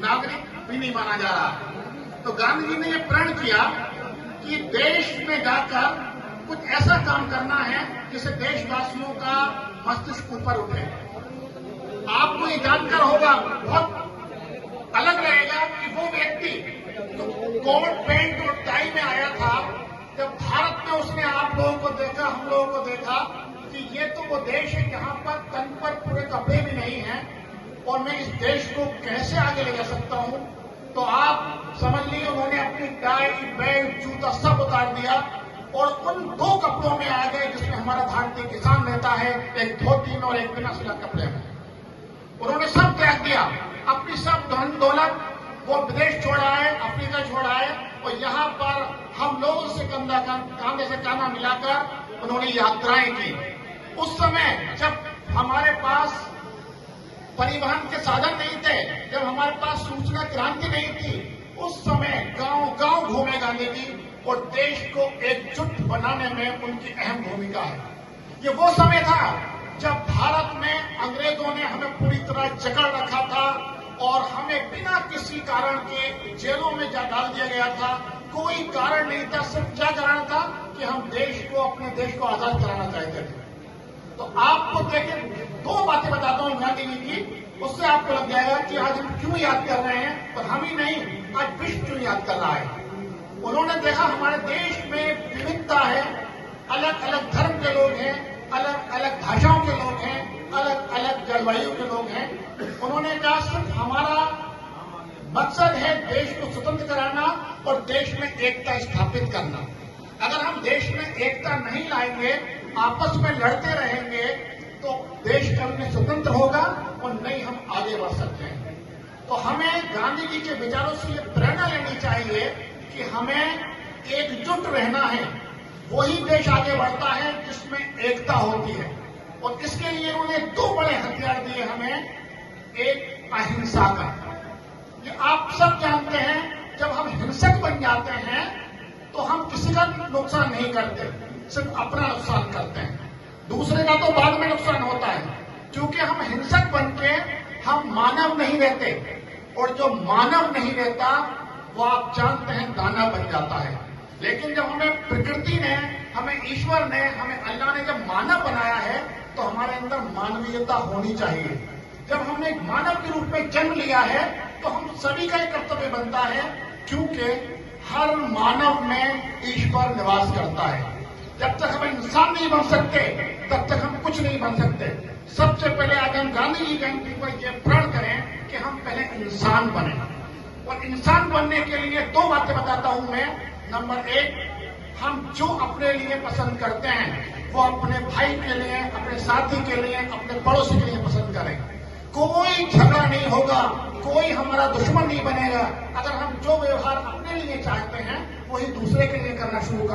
नागरिक भी नहीं माना जा रहा। तो गांधी जी ने यह प्रण किया कि देश में जाकर कुछ ऐसा काम करना है जिससे देशवासियों का मस्तिष्क ऊपर उठे। आपको ये जानकर होगा, बहुत अलग रहेगा कि वो व्यक्ति जो कोट पैंट और टाई में आया था, जब भारत में उसने आप लोगों को देखा, हम लोगों को देखा कि ये तो वो देश है जहां पर तन पर पूरे कपड़े भी नहीं हैं और मैं इस देश को कैसे आगे ले जा सकता हूं, तो आप समझ लीजिए उन्होंने अपनी टाई, बेल्ट, जूता सब उतार दिया और उन दो कपड़ों में आ गए जिसमें हमारा भारतीय किसान रहता है, एक धोती में और एक बिना सिला कपड़े में। उन्होंने सब त्याग दिया, अपनी सब धन दौलत वो विदेश छोड़ा है, अफ्रीका छोड़ा है और यहाँ पर हम लोगों से कांधे से कांधा मिलाकर उन्होंने यात्राएं की। उस समय जब हमारे पास परिवहन के साधन नहीं थे, जब हमारे पास सूचना क्रांति नहीं थी, उस समय गांव गांव घूमे गांधी जी और देश को एकजुट बनाने में उनकी अहम भूमिका है। ये वो समय था जब भारत में अंग्रेजों ने हमें पूरी तरह जकड़ रखा था और हमें बिना किसी कारण के जेलों में डाल दिया गया था। कोई कारण नहीं था, सिर्फ क्या कारण था कि हम देश को, अपने देश को आजाद कराना चाहते थे। तो आपको देखें, दो बातें बताता हूं गांधी जी की, उससे आपको लग जाएगा कि आज हम क्यों याद कर रहे हैं, और हम ही नहीं, आज विश्व क्यों याद कर रहा है। उन्होंने देखा हमारे देश में विविधता है, अलग अलग धर्म के लोग हैं, अलग अलग भाषाओं के लोग हैं, अलग अलग जलवायु के लोग हैं। उन्होंने कहा सिर्फ हमारा मकसद है देश को स्वतंत्र कराना और देश में एकता स्थापित करना। अगर हम देश में एकता नहीं लाएंगे, आपस में लड़ते रहेंगे, तो देश कभी न स्वतंत्र होगा और नहीं हम आगे बढ़ सकते हैं। तो हमें गांधी जी के विचारों से ये प्रेरणा लेनी चाहिए कि हमें एकजुट रहना है। वही देश आगे बढ़ता है जिसमें एकता होती है और इसके लिए उन्होंने दो बड़े हथियार दिए हमें। एक अहिंसा का, ये आप सब जानते हैं, जब हम हिंसक बन जाते हैं तो हम किसी का नुकसान नहीं करते, सिर्फ अपना नुकसान करते हैं, दूसरे का तो बाद में नुकसान होता है। क्योंकि हम हिंसक बन के हम मानव नहीं रहते, और जो मानव नहीं रहता वो आप जानते हैं दानव बन जाता है। लेकिन जब हमें प्रकृति ने, हमें ईश्वर ने, हमें अल्लाह ने जब मानव बनाया है तो हमारे अंदर मानवीयता होनी चाहिए। जब हमने मानव के रूप में जन्म लिया है तो हम सभी का एक कर्तव्य बनता है, क्योंकि हर मानव में ईश्वर निवास करता है। जब तक हम इंसान नहीं बन सकते तब तक हम कुछ नहीं बन सकते। सबसे पहले आज हम गांधी जी जयंती पर यह प्रण करें कि हम पहले इंसान बने, और इंसान बनने के लिए दो बातें बताता हूं मैं। नंबर एक, हम जो अपने लिए पसंद करते हैं वो अपने भाई के लिए, अपने साथी के लिए, अपने पड़ोसी के लिए पसंद करें। कोई झगड़ा नहीं होगा, कोई हमारा दुश्मन नहीं बनेगा अगर हम जो व्यवहार अपने लिए चाहते हैं वही दूसरे के लिए करना शुरू कर